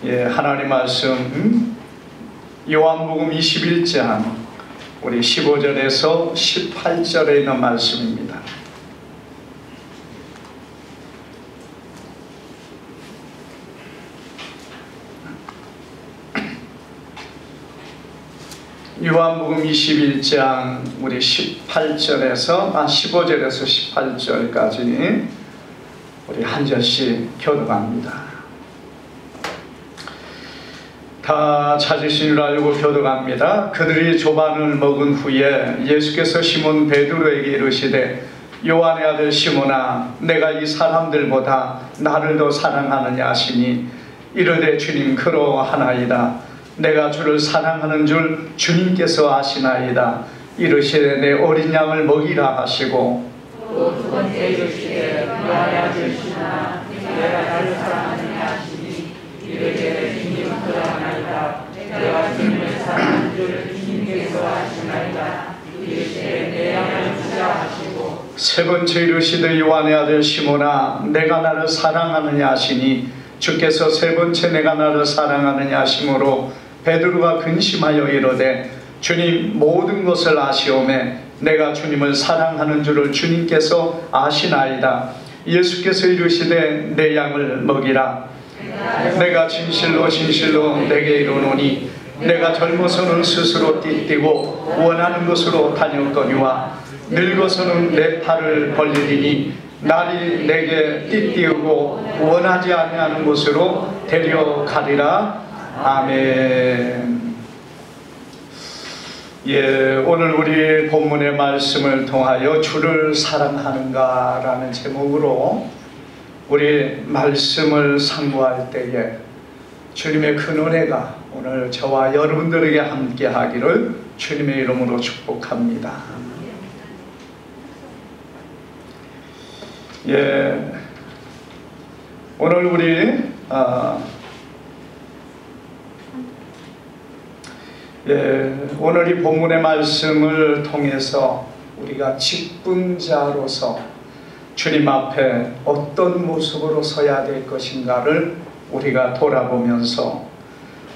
하나님 말씀 요한복음 21장 우리 15절에서 18절에 있는 말씀입니다. 요한복음 21장 우리 15절에서 18절까지 우리 한 절씩 교독합니다. 다 찾으신 줄 알고 교독합니다. 그들이 조반을 먹은 후에 예수께서 시몬 베드로에게 이르시되 요한의 아들 시몬아 내가 이 사람들보다 나를 더 사랑하느냐 하시니 이르되 주님 그러하나이다. 내가 주를 사랑하는 줄 주님께서 아시나이다. 이르시되 내 어린 양을 먹이라 하시고 또 두 번째 이르시되 요한의 아들 시몬아 내가 나를 사랑하느냐 하시니 이르되 주님 그러하나이다. 내가 주님을 사랑하는 줄 주님께서 아시나이다. 이르시되 내 양을 주라 하시고 세 번째 이르시되 요한의 아들 시몬아 내가 나를 사랑하느냐 하시니 주께서 세 번째 내가 나를 사랑하느냐 하심으로 베드로가 근심하여 이르되 주님 모든 것을 아시오매 내가 주님을 사랑하는 줄을 주님께서 아시나이다. 예수께서 이르시되 내 양을 먹이라. 내가 진실로 진실로 내게 이르노니 내가 젊어서는 스스로 띠뛰고 원하는 곳으로 다녔거니와 늙어서는 내 팔을 벌리리니 날이 내게 띠띠우고 원하지 아니하는 곳으로 데려가리라. 아멘. 오늘 우리 본문의 말씀을 통하여 주를 사랑하는가 라는 제목으로 우리 말씀을 상고할 때에 주님의 큰 은혜가 오늘 저와 여러분들에게 함께 하기를 주님의 이름으로 축복합니다. 오늘 우리 오늘 이 본문의 말씀을 통해서 우리가 직분자로서 주님 앞에 어떤 모습으로 서야 될 것인가를 우리가 돌아보면서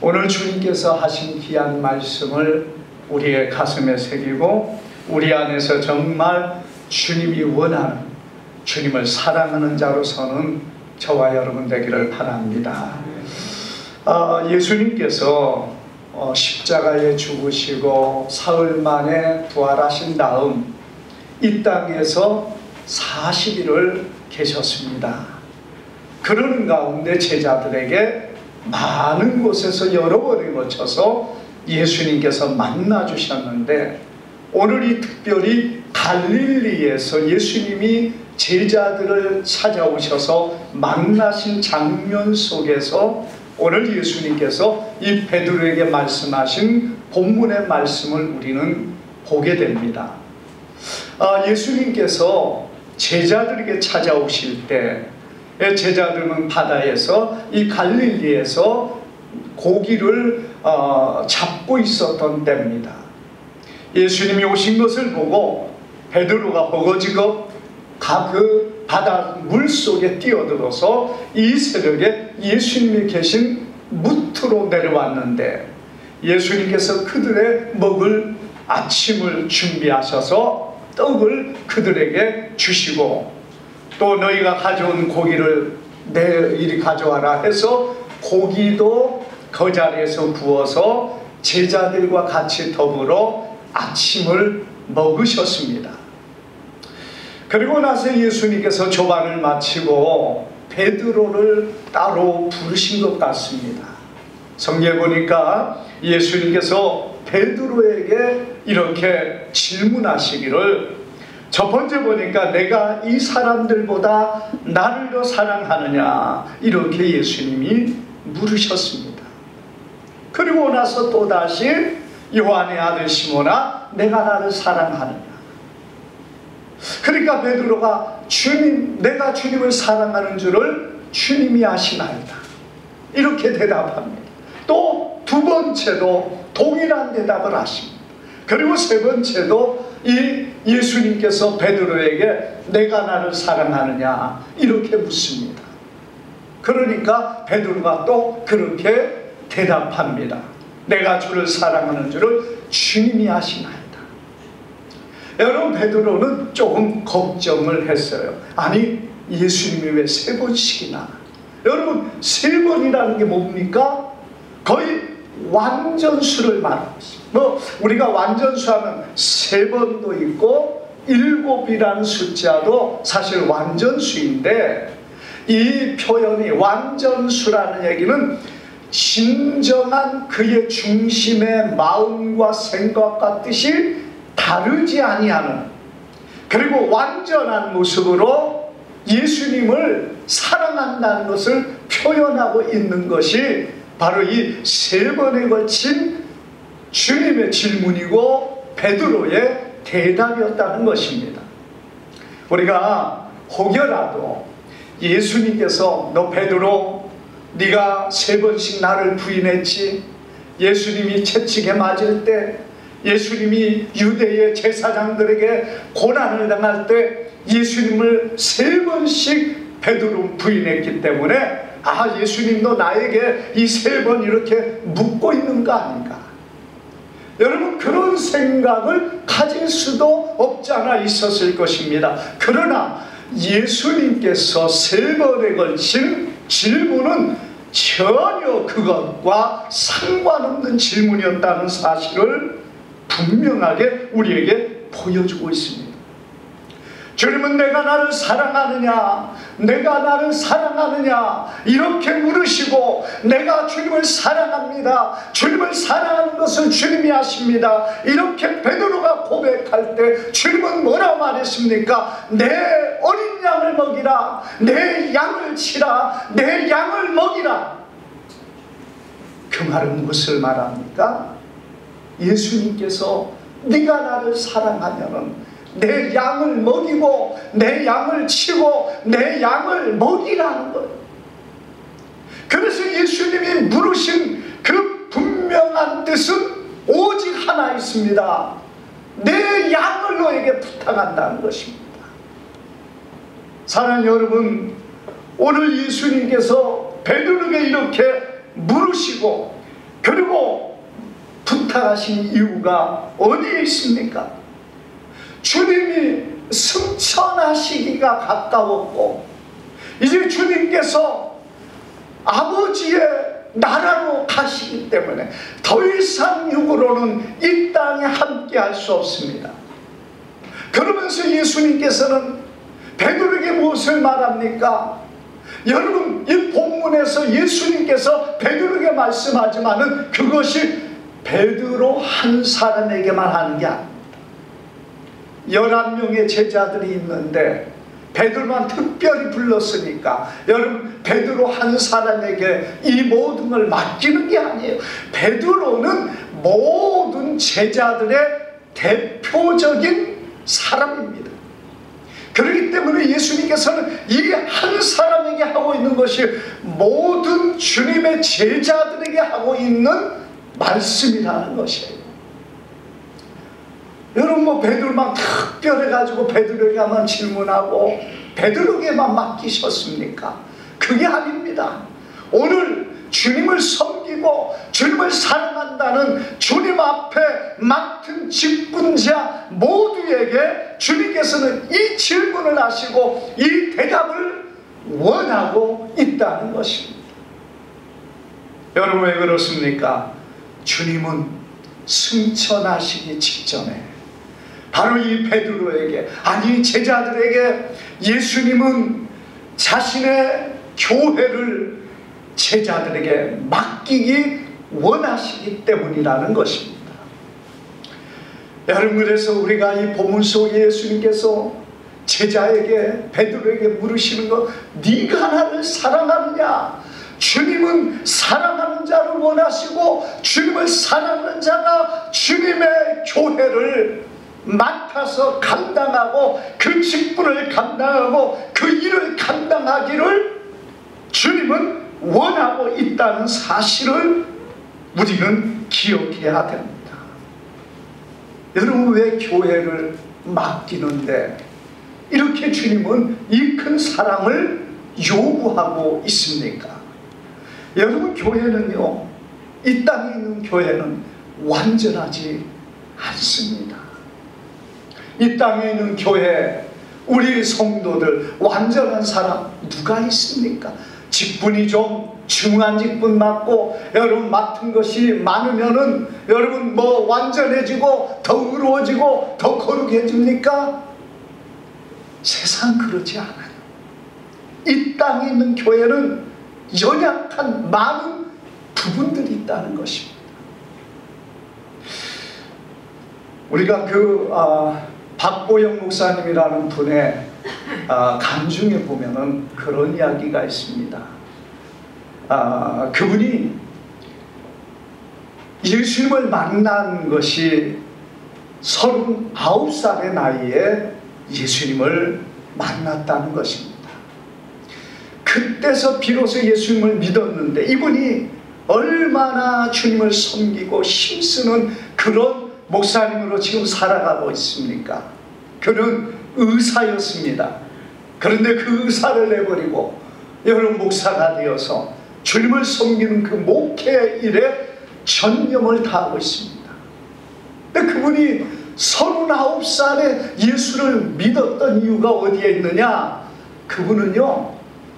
오늘 주님께서 하신 귀한 말씀을 우리의 가슴에 새기고 우리 안에서 정말 주님이 원하는 주님을 사랑하는 자로서는 저와 여러분 되기를 바랍니다. 예수님께서 십자가에 죽으시고 사흘 만에 부활하신 다음 이 땅에서 40일을 계셨습니다. 그런 가운데 제자들에게 많은 곳에서 여러 번에 거쳐서 예수님께서 만나 주셨는데 오늘이 특별히 갈릴리에서 예수님이 제자들을 찾아오셔서 만나신 장면 속에서 오늘 예수님께서 이 베드로에게 말씀하신 본문의 말씀을 우리는 보게 됩니다. 예수님께서 제자들에게 찾아오실 때 제자들은 바다에서 이 갈릴리에서 고기를 잡고 있었던 때입니다. 예수님이 오신 것을 보고 베드로가 허거지겁 그 바다 물속에 뛰어들어서 이 새벽에 예수님이 계신 무트로 내려왔는데 예수님께서 그들의 먹을 아침을 준비하셔서 떡을 그들에게 주시고 또 너희가 가져온 고기를 이리 가져와라 해서 고기도 그 자리에서 구워서 제자들과 같이 더불어 아침을 먹으셨습니다. 그리고 나서 예수님께서 조반을 마치고 베드로를 따로 부르신 것 같습니다. 성경에 보니까 예수님께서 베드로에게 이렇게 질문하시기를 첫 번째 보니까 내가 이 사람들보다 나를 더 사랑하느냐 이렇게 예수님이 물으셨습니다. 그리고 나서 또다시 요한의 아들 시몬아 내가 나를 사랑하느냐. 그러니까 베드로가 주님 내가 주님을 사랑하는 줄을 주님이 아시나이다 이렇게 대답합니다. 또 두 번째도 동일한 대답을 하십니다. 그리고 세 번째도 이 예수님께서 베드로에게 내가 나를 사랑하느냐 이렇게 묻습니다. 그러니까 베드로가 또 그렇게 대답합니다. 내가 주를 사랑하는 줄을 주님이 아시나이다. 여러분, 베드로는 조금 걱정을 했어요. 아니, 예수님이 왜 3번씩이나? 여러분, 3번이라는 게 뭡니까? 거의 완전수를 말하고 있습니다. 우리가 완전수 하면 3번도 있고 7이라는 숫자도 사실 완전수인데, 이 표현이 완전수라는 얘기는 진정한 그의 중심의 마음과 생각과 뜻이 다르지 아니하는, 그리고 완전한 모습으로 예수님을 사랑한다는 것을 표현하고 있는 것이 바로 이 3번에 걸친 주님의 질문이고 베드로의 대답이었다는 것입니다. 우리가 혹여라도 예수님께서 너 베드로, 네가 3번씩 나를 부인했지, 예수님이 채찍에 맞을 때, 예수님이 유대의 제사장들에게 고난을 당할 때 예수님을 3번씩 베드로 부인했기 때문에, 아, 예수님도 나에게 이 3번 이렇게 묻고 있는 거 아닌가? 여러분, 그런 생각을 가질 수도 없지 않아 있었을 것입니다. 그러나 예수님께서 3번에 걸친 질문은 전혀 그것과 상관없는 질문이었다는 사실을 분명하게 우리에게 보여주고 있습니다. 주님은 내가 나를 사랑하느냐, 내가 나를 사랑하느냐 이렇게 물으시고, 내가 주님을 사랑합니다, 주님을 사랑하는 것을 주님이 아십니다, 이렇게 베드로가 고백할 때 주님은 뭐라고 말했습니까? 내 어린 양을 먹이라, 내 양을 치라, 내 양을 먹이라. 그 말은 무엇을 말합니까? 예수님께서 네가 나를 사랑하면은 내 양을 먹이고 내 양을 치고 내 양을 먹이라는 거예요. 그래서 예수님이 물으신 그 분명한 뜻은 오직 하나 있습니다. 내 양을 너에게 부탁한다는 것입니다. 사랑하는 여러분, 오늘 예수님께서 베드로에게 이렇게 물으시고 그리고 부탁하신 이유가 어디에 있습니까? 주님이 승천하시기가 가까웠고, 이제 주님께서 아버지의 나라로 가시기 때문에 더 이상 육으로는 이 땅에 함께 할 수 없습니다. 그러면서 예수님께서는 베드로에게 무엇을 말합니까? 여러분, 이 본문에서 예수님께서 베드로에게 말씀하지만은 그것이 베드로 한 사람에게만 하는 게 아닙니다. 11명의 제자들이 있는데 베드로만 특별히 불렀으니까 여러분, 베드로 한 사람에게 이 모든 걸 맡기는 게 아니에요. 베드로는 모든 제자들의 대표적인 사람입니다. 그렇기 때문에 예수님께서는 이 한 사람에게 하고 있는 것이 모든 주님의 제자들에게 하고 있는 말씀이라는 것이에요. 여러분, 베드로만 특별해가지고 베드로에게만 질문하고 베드로에게만 맡기셨습니까? 그게 아닙니다. 오늘 주님을 섬기고 주님을 사랑한다는 주님 앞에 맡은 직분자 모두에게 주님께서는 이 질문을 하시고 이 대답을 원하고 있다는 것입니다. 여러분, 왜 그렇습니까? 주님은 승천하시기 직전에 바로 이 베드로에게, 아니 제자들에게 예수님은 자신의 교회를 제자들에게 맡기기 원하시기 때문이라는 것입니다. 여러분, 그래서 우리가 이 본문 속에 예수님께서 제자에게, 베드로에게 물으시는 것, 네가 나를 사랑하느냐? 주님은 사랑하는 자를 원하시고 주님을 사랑하는 자가 주님의 교회를 맡아서 감당하고 그 직분을 감당하고 그 일을 감당하기를 주님은 원하고 있다는 사실을 우리는 기억해야 됩니다. 여러분, 왜 교회를 맡기는데 이렇게 주님은 이 큰 사랑을 요구하고 있습니까? 여러분, 교회는요, 이 땅에 있는 교회는 완전하지 않습니다. 이 땅에 있는 교회, 우리 성도들 완전한 사람 누가 있습니까? 직분이 좀 중요한 직분 맡고 여러분 맡은 것이 많으면은 여러분 뭐 완전해지고 더 의로워지고 더 거룩해집니까? 세상 그렇지 않아요. 이 땅에 있는 교회는 연약한 많은 부분들이 있다는 것입니다. 우리가 박보영 목사님이라는 분의 간증에 보면은 그런 이야기가 있습니다. 그분이 예수님을 만난 것이 39살의 나이에 예수님을 만났다는 것입니다. 그때서 비로소 예수님을 믿었는데, 이분이 얼마나 주님을 섬기고 힘쓰는 그런 목사님으로 지금 살아가고 있습니까? 그는 의사였습니다. 그런데 그 의사를 내버리고 여러분 목사가 되어서 주님을 섬기는 그 목회 일에 전념을 다하고 있습니다. 근데 그분이 39살에 예수를 믿었던 이유가 어디에 있느냐? 그분은요,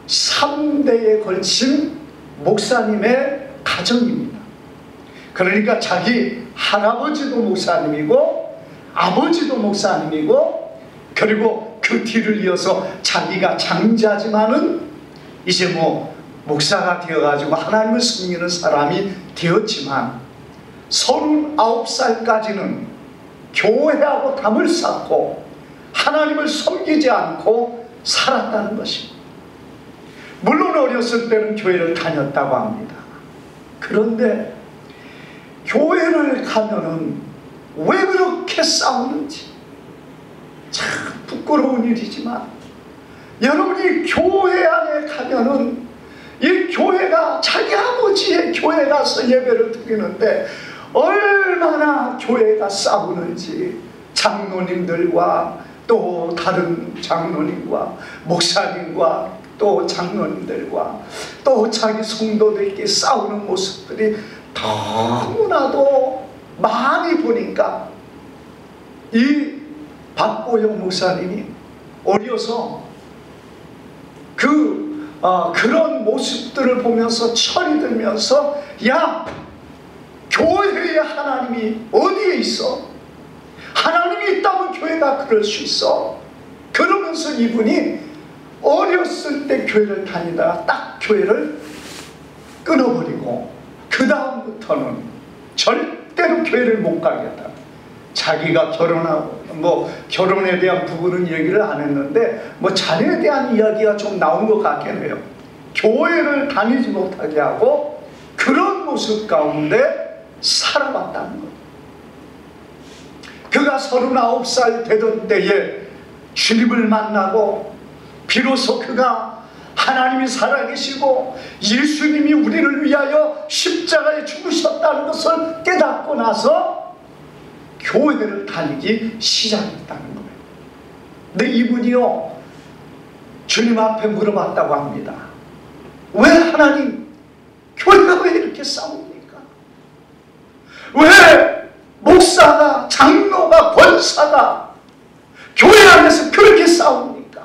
3대에 걸친 목사님의 가정입니다. 그러니까 자기 할아버지도 목사님이고 아버지도 목사님이고, 그리고 그 뒤를 이어서 자기가 장자지만은 이제 뭐 목사가 되어가지고 하나님을 섬기는 사람이 되었지만 39살까지는 교회하고 담을 쌓고 하나님을 섬기지 않고 살았다는 것입니다. 물론 어렸을 때는 교회를 다녔다고 합니다. 그런데 교회를 가면은 왜 그렇게 싸우는지 참 부끄러운 일이지만, 여러분이 교회 안에 가면은 이 교회가 자기 아버지의 교회 가서 예배를 드리는데 얼마나 교회가 싸우는지, 장로님들과 또 다른 장로님과 목사님과 또 장로님들과 또 자기 성도들끼리 싸우는 모습들이 너무나도 많이 보니까 이 박보영 목사님이 어려서 그런 모습들을 보면서 철이 들면서, 야, 교회에 하나님이 어디에 있어? 하나님이 있다면 교회가 그럴 수 있어. 그러면서 이분이 어렸을 때 교회를 다니다가 딱 교회를 끊어버리고 그 다음부터는 절대로 교회를 못 가겠다. 자기가 결혼하고 결혼에 대한 부분은 얘기를 안 했는데 자녀에 대한 이야기가 좀 나온 것 같긴 해요. 교회를 다니지 못하게 하고 그런 모습 가운데 살아왔다는 거예요. 그가 39살 되던 때에 주님을 만나고 비로소 그가 하나님이 살아계시고 예수님이 우리를 위하여 십자가에 죽으셨다는 것을 깨닫고 나서 교회를 다니기 시작했다는 거예요. 근데 이분이요, 주님 앞에 물어봤다고 합니다. 왜 하나님, 교회가 왜 이렇게 싸웁니까? 왜 목사가, 장로가, 권사가 교회 안에서 그렇게 싸웁니까?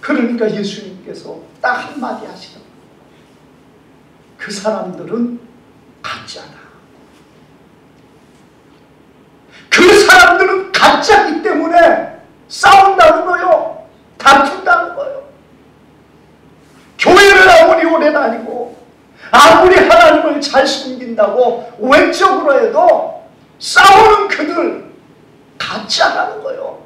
그러니까 예수님께서 딱 한마디 하시더라고요. 그 사람들은 가짜다. 그 사람들은 가짜이기 때문에 싸운다는 거요. 다툰다는 거요. 교회를 아무리 오래 다니고 아무리 하나님을 잘 숨긴다고 외적으로 해도 싸우는 그들 가짜라는 거요.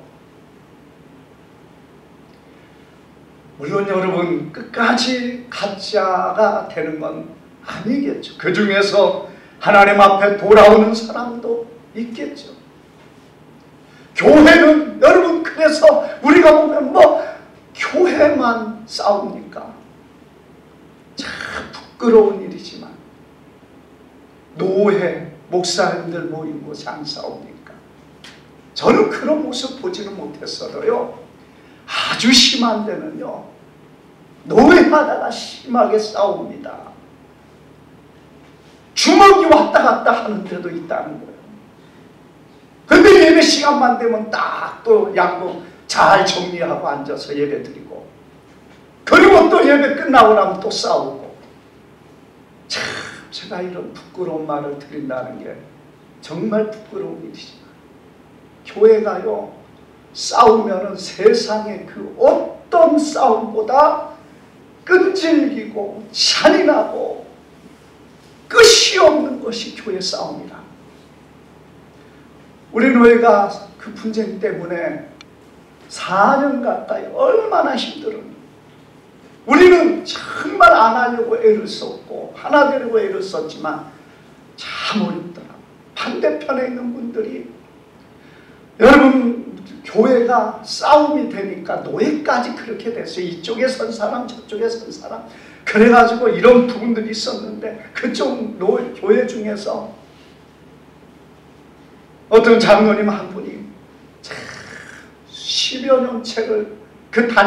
물론 여러분 끝까지 가짜가 되는 건 아니겠죠. 그 중에서 하나님 앞에 돌아오는 사람도 있겠죠. 교회는 여러분, 그래서 우리가 보면 교회만 싸웁니까? 참 부끄러운 일이지만 노회, 목사님들 모인 곳이 안 싸웁니까? 저는 그런 모습 보지는 못했어도요, 아주 심한 데는요, 노예하다가 심하게 싸웁니다. 주먹이 왔다 갔다 하는 데도 있다는 거예요. 근데 예배 시간만 되면 딱 또 양복 잘 정리하고 앉아서 예배 드리고, 그리고 또 예배 끝나고 나면 또 싸우고. 참 제가 이런 부끄러운 말을 드린다는 게 정말 부끄러운 일이지만, 교회가요 싸우면은 세상의 그 어떤 싸움보다 끈질기고 잔인하고 끝이 없는 것이 교회 싸움이다. 우리 교회가 그 분쟁 때문에 4년 가까이 얼마나 힘들었는지. 우리는 정말 안 하려고 애를 썼고 하나 되려고 애를 썼지만 참 어렵더라. 반대편에 있는 분들이, 여러분 교회가 싸움이 되니까 노예까지 그렇게 됐어요. 이쪽에 선 사람 저쪽에 선 사람, 그래가지고 이런 부분들이 있었는데, 그쪽 교회 중에서 어떤 장로님 한 분이 10여 년 책을 그 단